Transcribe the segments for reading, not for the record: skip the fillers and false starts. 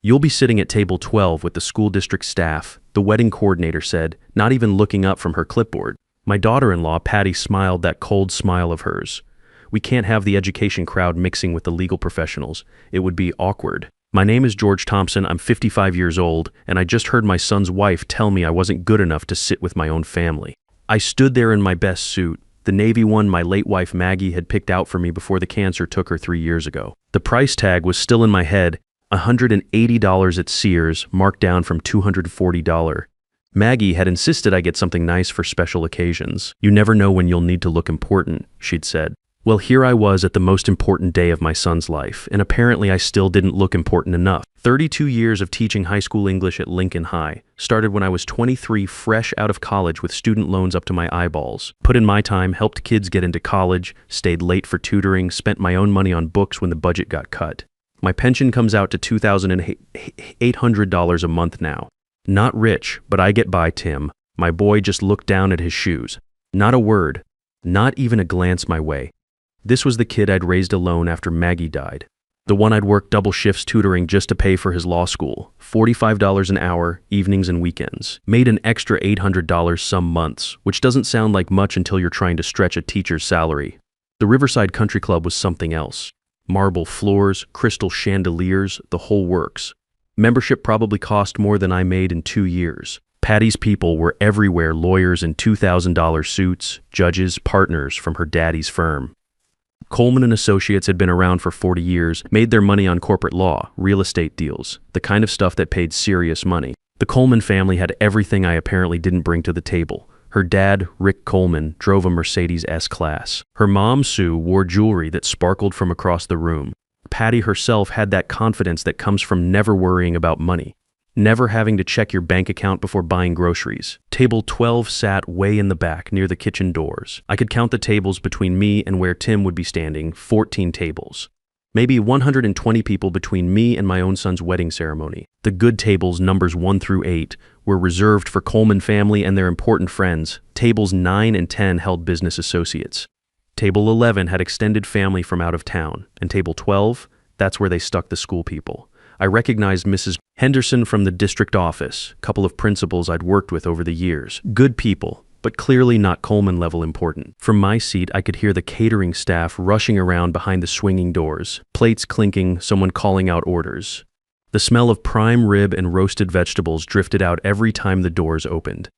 "You'll be sitting at table 12 with the school district staff," the wedding coordinator said, not even looking up from her clipboard. My daughter-in-law, Patty, smiled that cold smile of hers. "We can't have the education crowd mixing with the legal professionals. It would be awkward. My name is George Thompson, I'm 55 years old, and I just heard my son's wife tell me I wasn't good enough to sit with my own family." I stood there in my best suit, the navy one my late wife Maggie had picked out for me before the cancer took her 3 years ago. The price tag was still in my head, $180 at Sears, marked down from $240. Maggie had insisted I get something nice for special occasions. "You never know when you'll need to look important," she'd said. Well, here I was at the most important day of my son's life, and apparently I still didn't look important enough. 32 years of teaching high school English at Lincoln High. Started when I was 23, fresh out of college with student loans up to my eyeballs. Put in my time, helped kids get into college, stayed late for tutoring, spent my own money on books when the budget got cut. My pension comes out to $2,800 a month now. Not rich, but I get by, Tim. My boy just looked down at his shoes. Not a word, not even a glance my way. This was the kid I'd raised alone after Maggie died. The one I'd worked double shifts tutoring just to pay for his law school, $45 an hour, evenings and weekends. Made an extra $800 some months, which doesn't sound like much until you're trying to stretch a teacher's salary. The Riverside Country Club was something else. Marble floors, crystal chandeliers, the whole works. Membership probably cost more than I made in 2 years. Patty's people were everywhere, lawyers in $2,000 suits, judges, partners from her daddy's firm. Coleman and Associates had been around for 40 years, made their money on corporate law, real estate deals, the kind of stuff that paid serious money. The Coleman family had everything I apparently didn't bring to the table. Her dad, Rick Coleman, drove a Mercedes S-Class. Her mom, Sue, wore jewelry that sparkled from across the room. Patty herself had that confidence that comes from never worrying about money. Never having to check your bank account before buying groceries. Table 12 sat way in the back near the kitchen doors. I could count the tables between me and where Tim would be standing, 14 tables. Maybe 120 people between me and my own son's wedding ceremony. The good tables, numbers 1 through 8, were reserved for Coleman family and their important friends. Tables 9 and 10 held business associates. Table 11 had extended family from out of town. And table 12, that's where they stuck the school people. I recognized Mrs. Henderson from the district office, a couple of principals I'd worked with over the years. Good people, but clearly not Coleman level important. From my seat, I could hear the catering staff rushing around behind the swinging doors, plates clinking, someone calling out orders. The smell of prime rib and roasted vegetables drifted out every time the doors opened.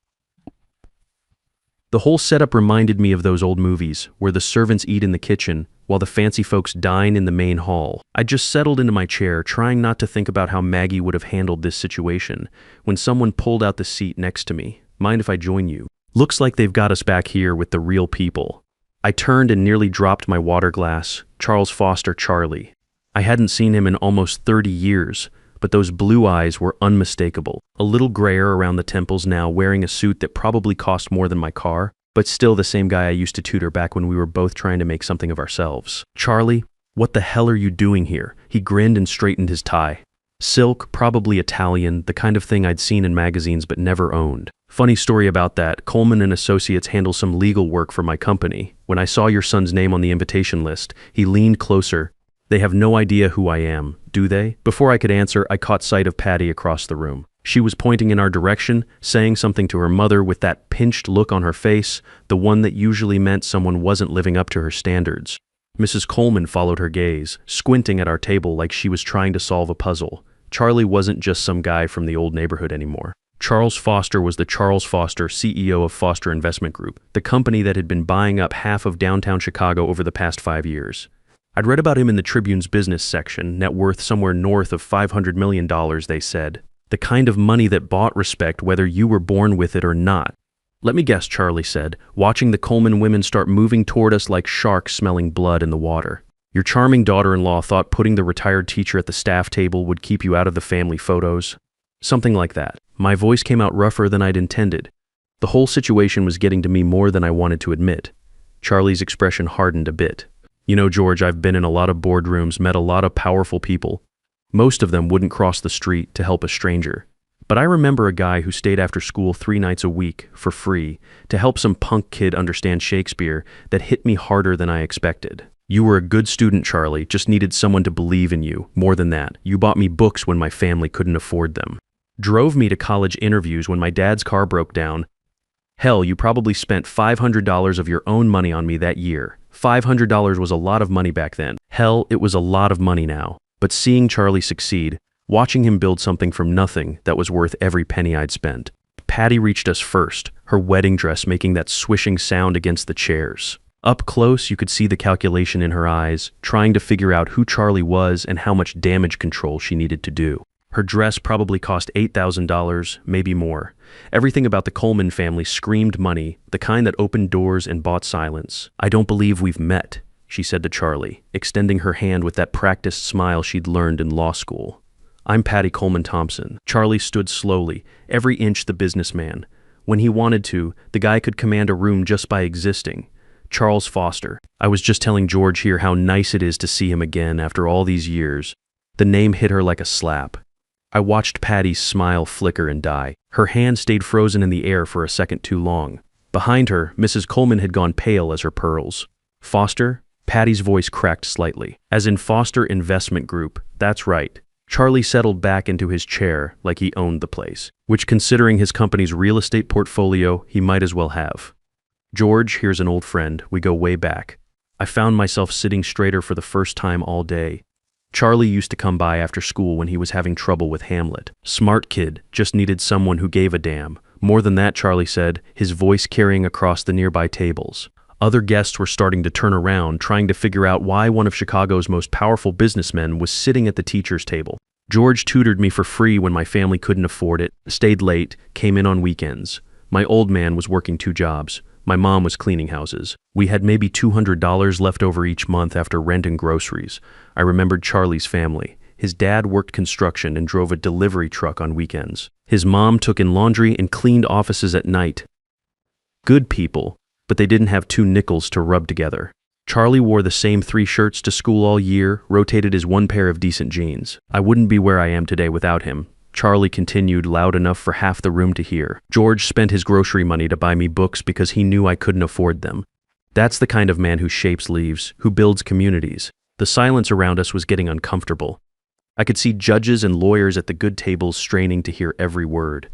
The whole setup reminded me of those old movies, where the servants eat in the kitchen, while the fancy folks dine in the main hall. I just settled into my chair, trying not to think about how Maggie would have handled this situation, when someone pulled out the seat next to me. "Mind if I join you? Looks like they've got us back here with the real people." I turned and nearly dropped my water glass. Charles Foster, Charlie. I hadn't seen him in almost 30 years, but those blue eyes were unmistakable. A little grayer around the temples now, wearing a suit that probably cost more than my car, but still the same guy I used to tutor back when we were both trying to make something of ourselves. "Charlie, what the hell are you doing here?" He grinned and straightened his tie. Silk, probably Italian, the kind of thing I'd seen in magazines but never owned. Funny story about that, Coleman and Associates handle some legal work for my company. When I saw your son's name on the invitation list, he leaned closer. "They have no idea who I am, do they?" Before I could answer, I caught sight of Patty across the room. She was pointing in our direction, saying something to her mother with that pinched look on her face, the one that usually meant someone wasn't living up to her standards. Mrs. Coleman followed her gaze, squinting at our table like she was trying to solve a puzzle. Charlie wasn't just some guy from the old neighborhood anymore. Charles Foster was the Charles Foster, CEO of Foster Investment Group, the company that had been buying up half of downtown Chicago over the past 5 years. I'd read about him in the Tribune's business section, net worth somewhere north of $500 million, they said. The kind of money that bought respect whether you were born with it or not. "Let me guess," Charlie said, watching the Coleman women start moving toward us like sharks smelling blood in the water. "Your charming daughter-in-law thought putting the retired teacher at the staff table would keep you out of the family photos." Something like that. My voice came out rougher than I'd intended. The whole situation was getting to me more than I wanted to admit. Charlie's expression hardened a bit. "You know, George, I've been in a lot of boardrooms, met a lot of powerful people. Most of them wouldn't cross the street to help a stranger. But I remember a guy who stayed after school 3 nights a week, for free, to help some punk kid understand Shakespeare that hit me harder than I expected. You were a good student, Charlie, just needed someone to believe in you. More than that, you bought me books when my family couldn't afford them. Drove me to college interviews when my dad's car broke down. Hell, you probably spent $500 of your own money on me that year. $500 was a lot of money back then. Hell, it was a lot of money now. But seeing Charlie succeed, watching him build something from nothing that was worth every penny I'd spent. Patty reached us first, her wedding dress making that swishing sound against the chairs. Up close, you could see the calculation in her eyes, trying to figure out who Charlie was and how much damage control she needed to do. Her dress probably cost $8,000, maybe more. Everything about the Coleman family screamed money, the kind that opened doors and bought silence. "I don't believe we've met," she said to Charlie, extending her hand with that practiced smile she'd learned in law school. "I'm Patty Coleman Thompson." Charlie stood slowly, every inch the businessman. When he wanted to, the guy could command a room just by existing. Charles Foster. I was just telling George here how nice it is to see him again after all these years. The name hit her like a slap. I watched Patty's smile flicker and die. Her hand stayed frozen in the air for a second too long. Behind her, Mrs. Coleman had gone pale as her pearls. "Foster?" Patty's voice cracked slightly. "As in Foster Investment Group, that's right." Charlie settled back into his chair like he owned the place, which considering his company's real estate portfolio, he might as well have. "George, here's an old friend. We go way back." I found myself sitting straighter for the first time all day. Charlie used to come by after school when he was having trouble with Hamlet. Smart kid, just needed someone who gave a damn. More than that, Charlie said, his voice carrying across the nearby tables. Other guests were starting to turn around, trying to figure out why one of Chicago's most powerful businessmen was sitting at the teacher's table. "George tutored me for free when my family couldn't afford it, stayed late, came in on weekends. My old man was working 2 jobs. My mom was cleaning houses. We had maybe $200 left over each month after rent and groceries." I remembered Charlie's family. His dad worked construction and drove a delivery truck on weekends. His mom took in laundry and cleaned offices at night. Good people, but they didn't have 2 nickels to rub together. Charlie wore the same 3 shirts to school all year, rotated his 1 pair of decent jeans. "I wouldn't be where I am today without him," Charlie continued loud enough for half the room to hear. "George spent his grocery money to buy me books because he knew I couldn't afford them. That's the kind of man who shapes lives, who builds communities." The silence around us was getting uncomfortable. I could see judges and lawyers at the good tables straining to hear every word,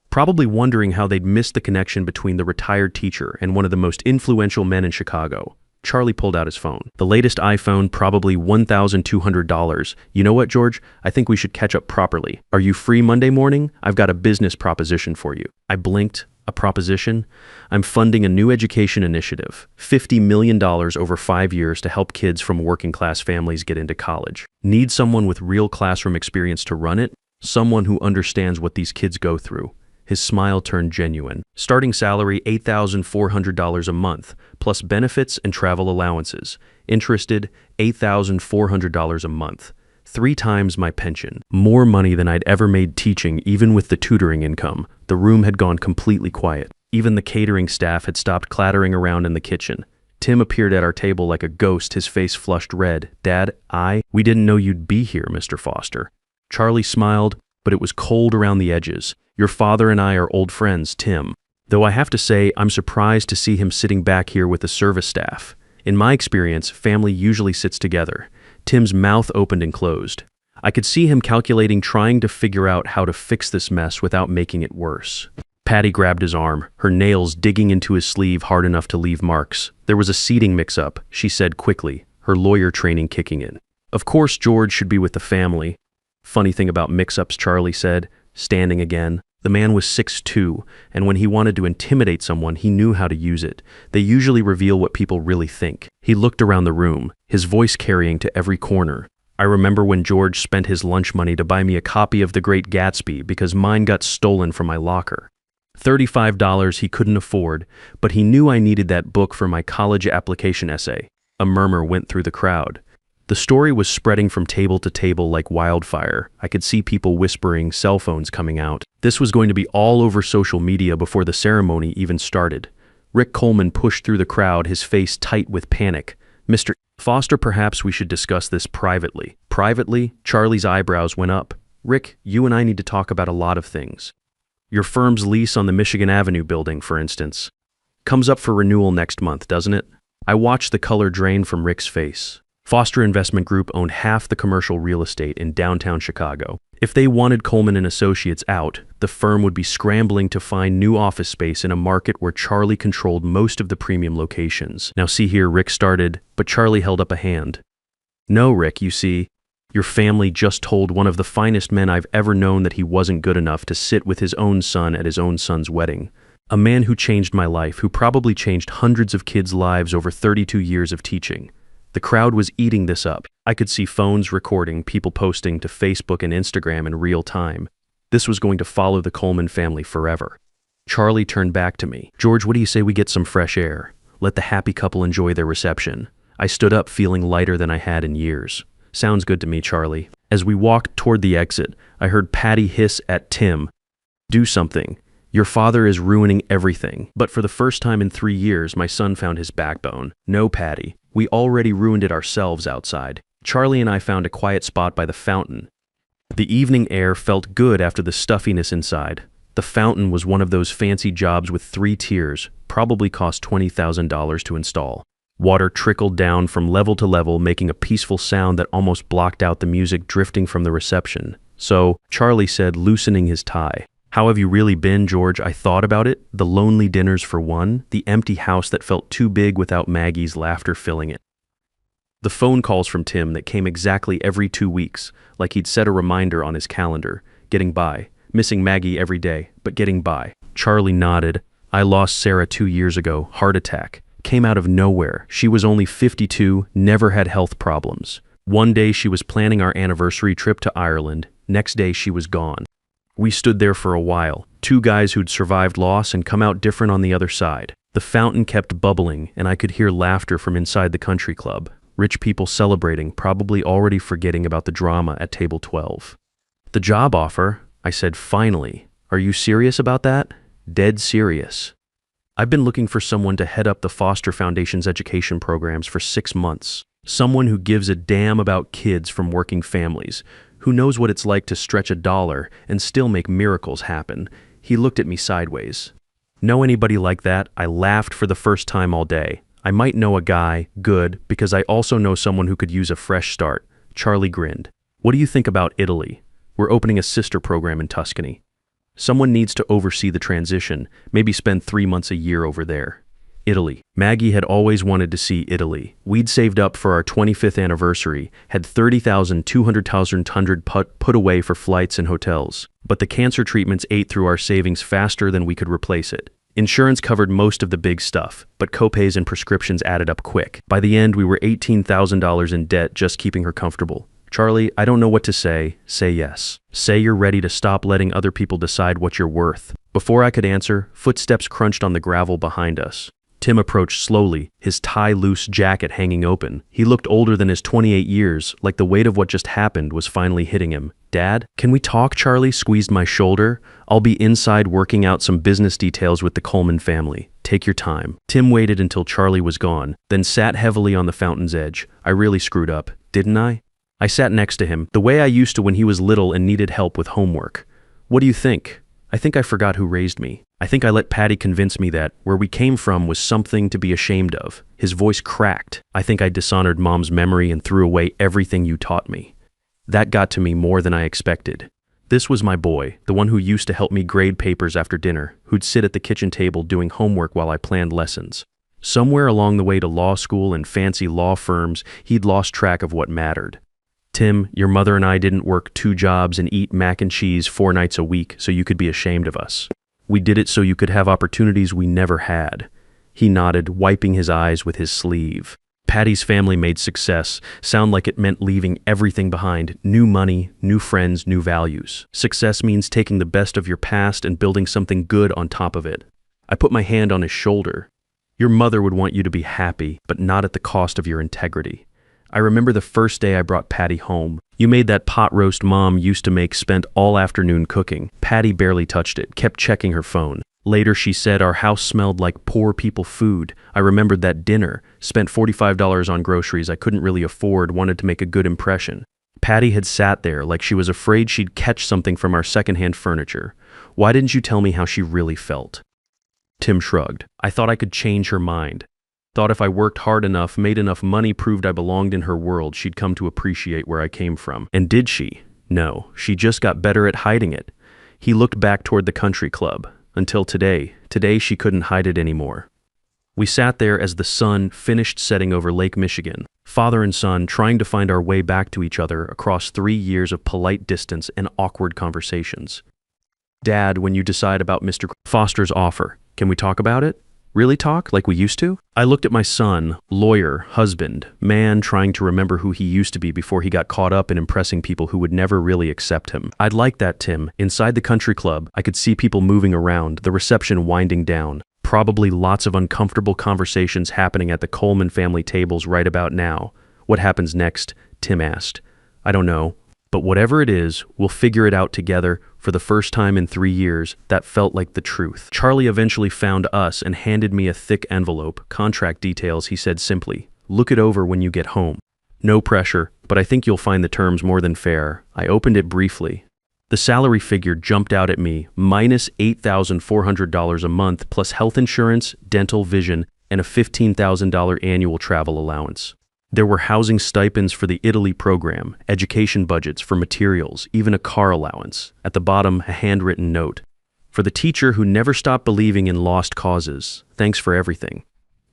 probably wondering how they'd missed the connection between the retired teacher and one of the most influential men in Chicago. Charlie pulled out his phone. "The latest iPhone, probably $1,200. You know what, George? I think we should catch up properly. Are you free Monday morning? I've got a business proposition for you." I blinked. "A proposition?" "I'm funding a new education initiative. $50 million over 5 years to help kids from working-class families get into college. Need someone with real classroom experience to run it? Someone who understands what these kids go through." His smile turned genuine. "Starting salary $8,400 a month, plus benefits and travel allowances. Interested? $8,400 a month. 3 times my pension. More money than I'd ever made teaching, even with the tutoring income." The room had gone completely quiet. Even the catering staff had stopped clattering around in the kitchen. Tim appeared at our table like a ghost, his face flushed red. "Dad, we didn't know you'd be here, Mr. Foster." Charlie smiled, but it was cold around the edges. "Your father and I are old friends, Tim. Though I have to say, I'm surprised to see him sitting back here with the service staff. In my experience, family usually sits together." Tim's mouth opened and closed. I could see him calculating, trying to figure out how to fix this mess without making it worse. Patty grabbed his arm, her nails digging into his sleeve hard enough to leave marks. "There was a seating mix-up," she said quickly, her lawyer training kicking in. "Of course George should be with the family." "Funny thing about mix-ups," Charlie said, standing again. The man was 6'2", and when he wanted to intimidate someone, he knew how to use it. They usually reveal what people really think. He looked around the room, his voice carrying to every corner. "I remember when George spent his lunch money to buy me a copy of The Great Gatsby because mine got stolen from my locker. $35 he couldn't afford, but he knew I needed that book for my college application essay." A murmur went through the crowd. The story was spreading from table to table like wildfire. I could see people whispering, cell phones coming out. This was going to be all over social media before the ceremony even started. Rick Coleman pushed through the crowd, his face tight with panic. "Mr. Foster, perhaps we should discuss this privately." "Privately?" Charlie's eyebrows went up. "Rick, you and I need to talk about a lot of things. Your firm's lease on the Michigan Avenue building, for instance. Comes up for renewal next month, doesn't it?" I watched the color drain from Rick's face. Foster Investment Group owned half the commercial real estate in downtown Chicago. If they wanted Coleman and Associates out, the firm would be scrambling to find new office space in a market where Charlie controlled most of the premium locations. Now see here, Rick started, but Charlie held up a hand. No, Rick, you see, your family just told one of the finest men I've ever known that he wasn't good enough to sit with his own son at his own son's wedding. A man who changed my life, who probably changed hundreds of kids' lives over 32 years of teaching. The crowd was eating this up. I could see phones recording, people posting to Facebook and Instagram in real time. This was going to follow the Coleman family forever. Charlie turned back to me. George, what do you say we get some fresh air? Let the happy couple enjoy their reception. I stood up feeling lighter than I had in years. Sounds good to me, Charlie. As we walked toward the exit, I heard Patty hiss at Tim. Do something. Your father is ruining everything. But for the first time in 3 years, my son found his backbone. No, Patty. We already ruined it ourselves outside. Charlie and I found a quiet spot by the fountain. The evening air felt good after the stuffiness inside. The fountain was one of those fancy jobs with 3 tiers, probably cost $20,000 to install. Water trickled down from level to level, making a peaceful sound that almost blocked out the music drifting from the reception. So, Charlie said, loosening his tie. How have you really been, George? I thought about it. The lonely dinners for one, the empty house that felt too big without Maggie's laughter filling it. The phone calls from Tim that came exactly every 2 weeks, like he'd set a reminder on his calendar. Getting by. Missing Maggie every day, but getting by. Charlie nodded. I lost Sarah 2 years ago. Heart attack. Came out of nowhere. She was only 52, never had health problems. One day she was planning our anniversary trip to Ireland. Next day she was gone. We stood there for a while, 2 guys who'd survived loss and come out different on the other side. The fountain kept bubbling, and I could hear laughter from inside the country club. Rich people celebrating, probably already forgetting about the drama at table 12. The job offer, I said finally. Are you serious about that? Dead serious. I've been looking for someone to head up the Foster Foundation's education programs for 6 months. Someone who gives a damn about kids from working families, who knows what it's like to stretch a dollar and still make miracles happen. He looked at me sideways. Know anybody like that? I laughed for the first time all day. I might know a guy, good, because I also know someone who could use a fresh start. Charlie grinned. What do you think about Italy? We're opening a sister program in Tuscany. Someone needs to oversee the transition, maybe spend 3 months a year over there. Italy. Maggie had always wanted to see Italy. We'd saved up for our 25th anniversary, had $30,200 put away for flights and hotels. But the cancer treatments ate through our savings faster than we could replace it. Insurance covered most of the big stuff, but copays and prescriptions added up quick. By the end, we were $18,000 in debt just keeping her comfortable. Charlie, I don't know what to say. Say yes. Say you're ready to stop letting other people decide what you're worth. Before I could answer, footsteps crunched on the gravel behind us. Tim approached slowly, his tie-loose jacket hanging open. He looked older than his 28 years, like the weight of what just happened was finally hitting him. Dad, can we talk? Charlie squeezed my shoulder. I'll be inside working out some business details with the Coleman family. Take your time. Tim waited until Charlie was gone, then sat heavily on the fountain's edge. I really screwed up, didn't I? I sat next to him, the way I used to when he was little and needed help with homework. What do you think? I think I forgot who raised me. I think I let Patty convince me that where we came from was something to be ashamed of. His voice cracked. I think I dishonored Mom's memory and threw away everything you taught me. That got to me more than I expected. This was my boy, the one who used to help me grade papers after dinner, who'd sit at the kitchen table doing homework while I planned lessons. Somewhere along the way to law school and fancy law firms, he'd lost track of what mattered. Tim, your mother and I didn't work 2 jobs and eat mac and cheese 4 nights a week so you could be ashamed of us. We did it so you could have opportunities we never had. He nodded, wiping his eyes with his sleeve. Patty's family made success sound like it meant leaving everything behind. New money, new friends, new values. Success means taking the best of your past and building something good on top of it. I put my hand on his shoulder. Your mother would want you to be happy, but not at the cost of your integrity. I remember the first day I brought Patty home. You made that pot roast Mom used to make, spent all afternoon cooking. Patty barely touched it, kept checking her phone. Later she said our house smelled like poor people food. I remembered that dinner, spent $45 on groceries I couldn't really afford, wanted to make a good impression. Patty had sat there like she was afraid she'd catch something from our secondhand furniture. Why didn't you tell me how she really felt? Tim shrugged. I thought I could change her mind. Thought if I worked hard enough, made enough money, proved I belonged in her world, she'd come to appreciate where I came from. And did she? No, she just got better at hiding it. He looked back toward the country club. Until today. Today she couldn't hide it anymore. We sat there as the sun finished setting over Lake Michigan, father and son trying to find our way back to each other across 3 years of polite distance and awkward conversations. Dad, when you decide about Mr. Foster's offer, can we talk about it? Really talk, like we used to? I looked at my son, lawyer, husband, man trying to remember who he used to be before he got caught up in impressing people who would never really accept him. I'd like that, Tim. Inside the country club, I could see people moving around, the reception winding down. Probably lots of uncomfortable conversations happening at the Coleman family tables right about now. What happens next? Tim asked. I don't know. But whatever it is, we'll figure it out together. For the first time in 3 years, that felt like the truth. Charlie eventually found us and handed me a thick envelope. Contract details, he said simply. Look it over when you get home. No pressure, but I think you'll find the terms more than fair. I opened it briefly. The salary figure jumped out at me, minus $8,400 a month, plus health insurance, dental, vision, and a $15,000 annual travel allowance. There were housing stipends for the Italy program, education budgets for materials, even a car allowance. At the bottom, a handwritten note. For the teacher who never stopped believing in lost causes, thanks for everything.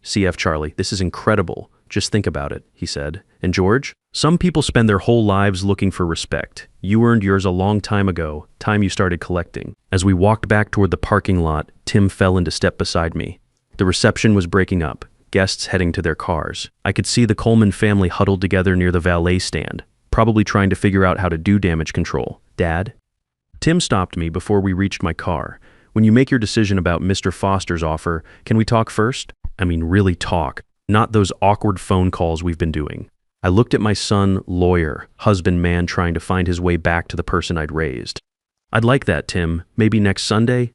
CF Charlie, this is incredible. Just think about it, he said. And George? Some people spend their whole lives looking for respect. You earned yours a long time ago, time you started collecting. As we walked back toward the parking lot, Tim fell into step beside me. The reception was breaking up, guests heading to their cars. I could see the Coleman family huddled together near the valet stand, probably trying to figure out how to do damage control. Dad? Tim stopped me before we reached my car. When you make your decision about Mr. Foster's offer, can we talk first? I mean, really talk. Not those awkward phone calls we've been doing. I looked at my son, lawyer, husband, man trying to find his way back to the person I'd raised. I'd like that, Tim. Maybe next Sunday?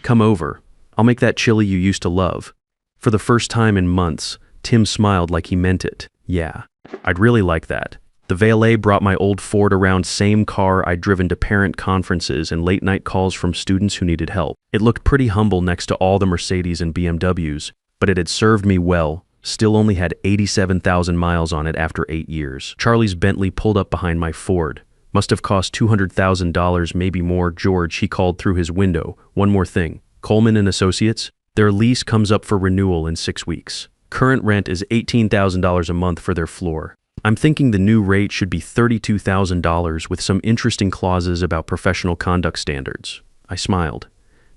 Come over. I'll make that chili you used to love. For the first time in months, Tim smiled like he meant it. Yeah, I'd really like that. The valet brought my old Ford around, same car I'd driven to parent conferences and late-night calls from students who needed help. It looked pretty humble next to all the Mercedes and BMWs, but it had served me well. Still only had 87,000 miles on it after 8 years. Charlie's Bentley pulled up behind my Ford. Must have cost $200,000, maybe more. George, he called through his window. One more thing. Coleman and Associates? Their lease comes up for renewal in 6 weeks. Current rent is $18,000 a month for their floor. I'm thinking the new rate should be $32,000 with some interesting clauses about professional conduct standards. I smiled.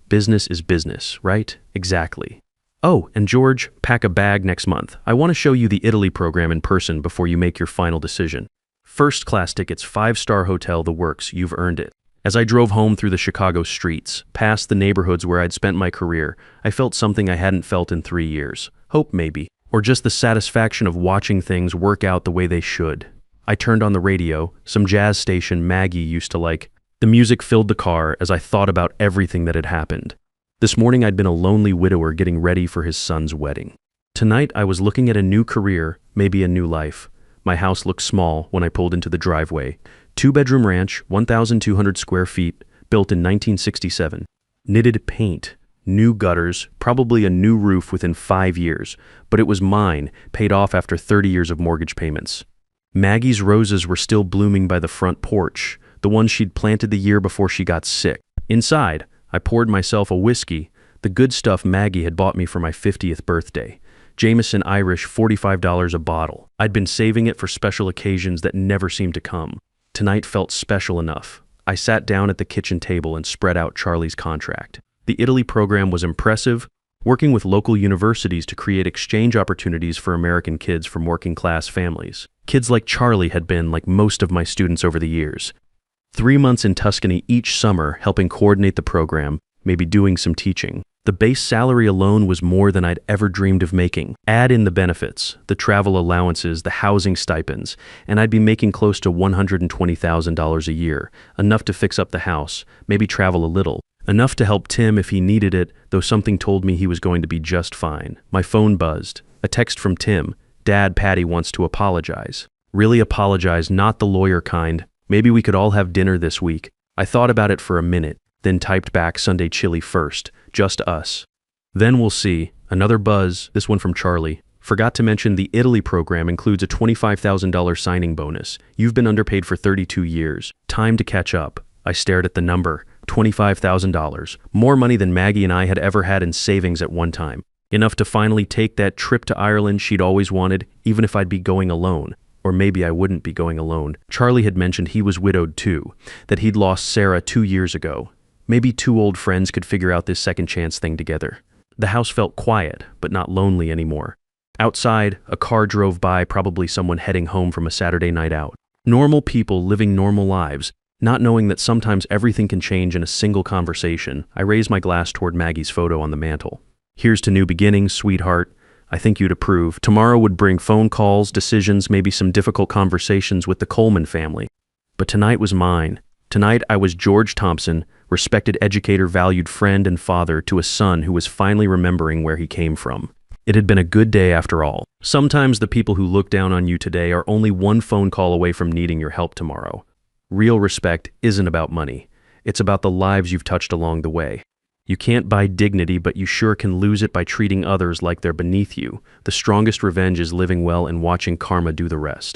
Business is business, right? Exactly. Oh, and George, pack a bag next month. I want to show you the Italy program in person before you make your final decision. First-class tickets, 5-star hotel, the works, you've earned it. As I drove home through the Chicago streets, past the neighborhoods where I'd spent my career, I felt something I hadn't felt in 3 years. Hope, maybe. Or just the satisfaction of watching things work out the way they should. I turned on the radio, some jazz station Maggie used to like. The music filled the car as I thought about everything that had happened. This morning I'd been a lonely widower getting ready for his son's wedding. Tonight I was looking at a new career, maybe a new life. My house looked small when I pulled into the driveway. 2-bedroom ranch, 1,200 square feet, built in 1967. Knitted paint, new gutters, probably a new roof within 5 years, but it was mine, paid off after 30 years of mortgage payments. Maggie's roses were still blooming by the front porch, the ones she'd planted the year before she got sick. Inside, I poured myself a whiskey, the good stuff Maggie had bought me for my 50th birthday. Jameson Irish, $45 a bottle. I'd been saving it for special occasions that never seemed to come. Tonight felt special enough. I sat down at the kitchen table and spread out Charlie's contract. The Italy program was impressive, working with local universities to create exchange opportunities for American kids from working-class families. Kids like Charlie had been like most of my students over the years. 3 months in Tuscany each summer, helping coordinate the program, maybe doing some teaching. The base salary alone was more than I'd ever dreamed of making. Add in the benefits, the travel allowances, the housing stipends, and I'd be making close to $120,000 a year, enough to fix up the house, maybe travel a little, enough to help Tim if he needed it, though something told me he was going to be just fine. My phone buzzed. A text from Tim. Dad, Patty wants to apologize. Really apologize, not the lawyer kind. Maybe we could all have dinner this week. I thought about it for a minute, then typed back Sunday chili first, just us. Then we'll see. Another buzz, this one from Charlie. Forgot to mention the Italy program includes a $25,000 signing bonus. You've been underpaid for 32 years. Time to catch up. I stared at the number. $25,000. More money than Maggie and I had ever had in savings at one time. Enough to finally take that trip to Ireland she'd always wanted, even if I'd be going alone. Or maybe I wouldn't be going alone. Charlie had mentioned he was widowed too, that he'd lost Sarah 2 years ago. Maybe two old friends could figure out this second chance thing together. The house felt quiet, but not lonely anymore. Outside, a car drove by, probably someone heading home from a Saturday night out. Normal people living normal lives, not knowing that sometimes everything can change in a single conversation. I raised my glass toward Maggie's photo on the mantel. Here's to new beginnings, sweetheart. I think you'd approve. Tomorrow would bring phone calls, decisions, maybe some difficult conversations with the Coleman family. But tonight was mine. Tonight I was George Thompson, respected educator, valued friend and father to a son who was finally remembering where he came from. It had been a good day after all. Sometimes the people who look down on you today are only one phone call away from needing your help tomorrow. Real respect isn't about money. It's about the lives you've touched along the way. You can't buy dignity, but you sure can lose it by treating others like they're beneath you. The strongest revenge is living well and watching karma do the rest.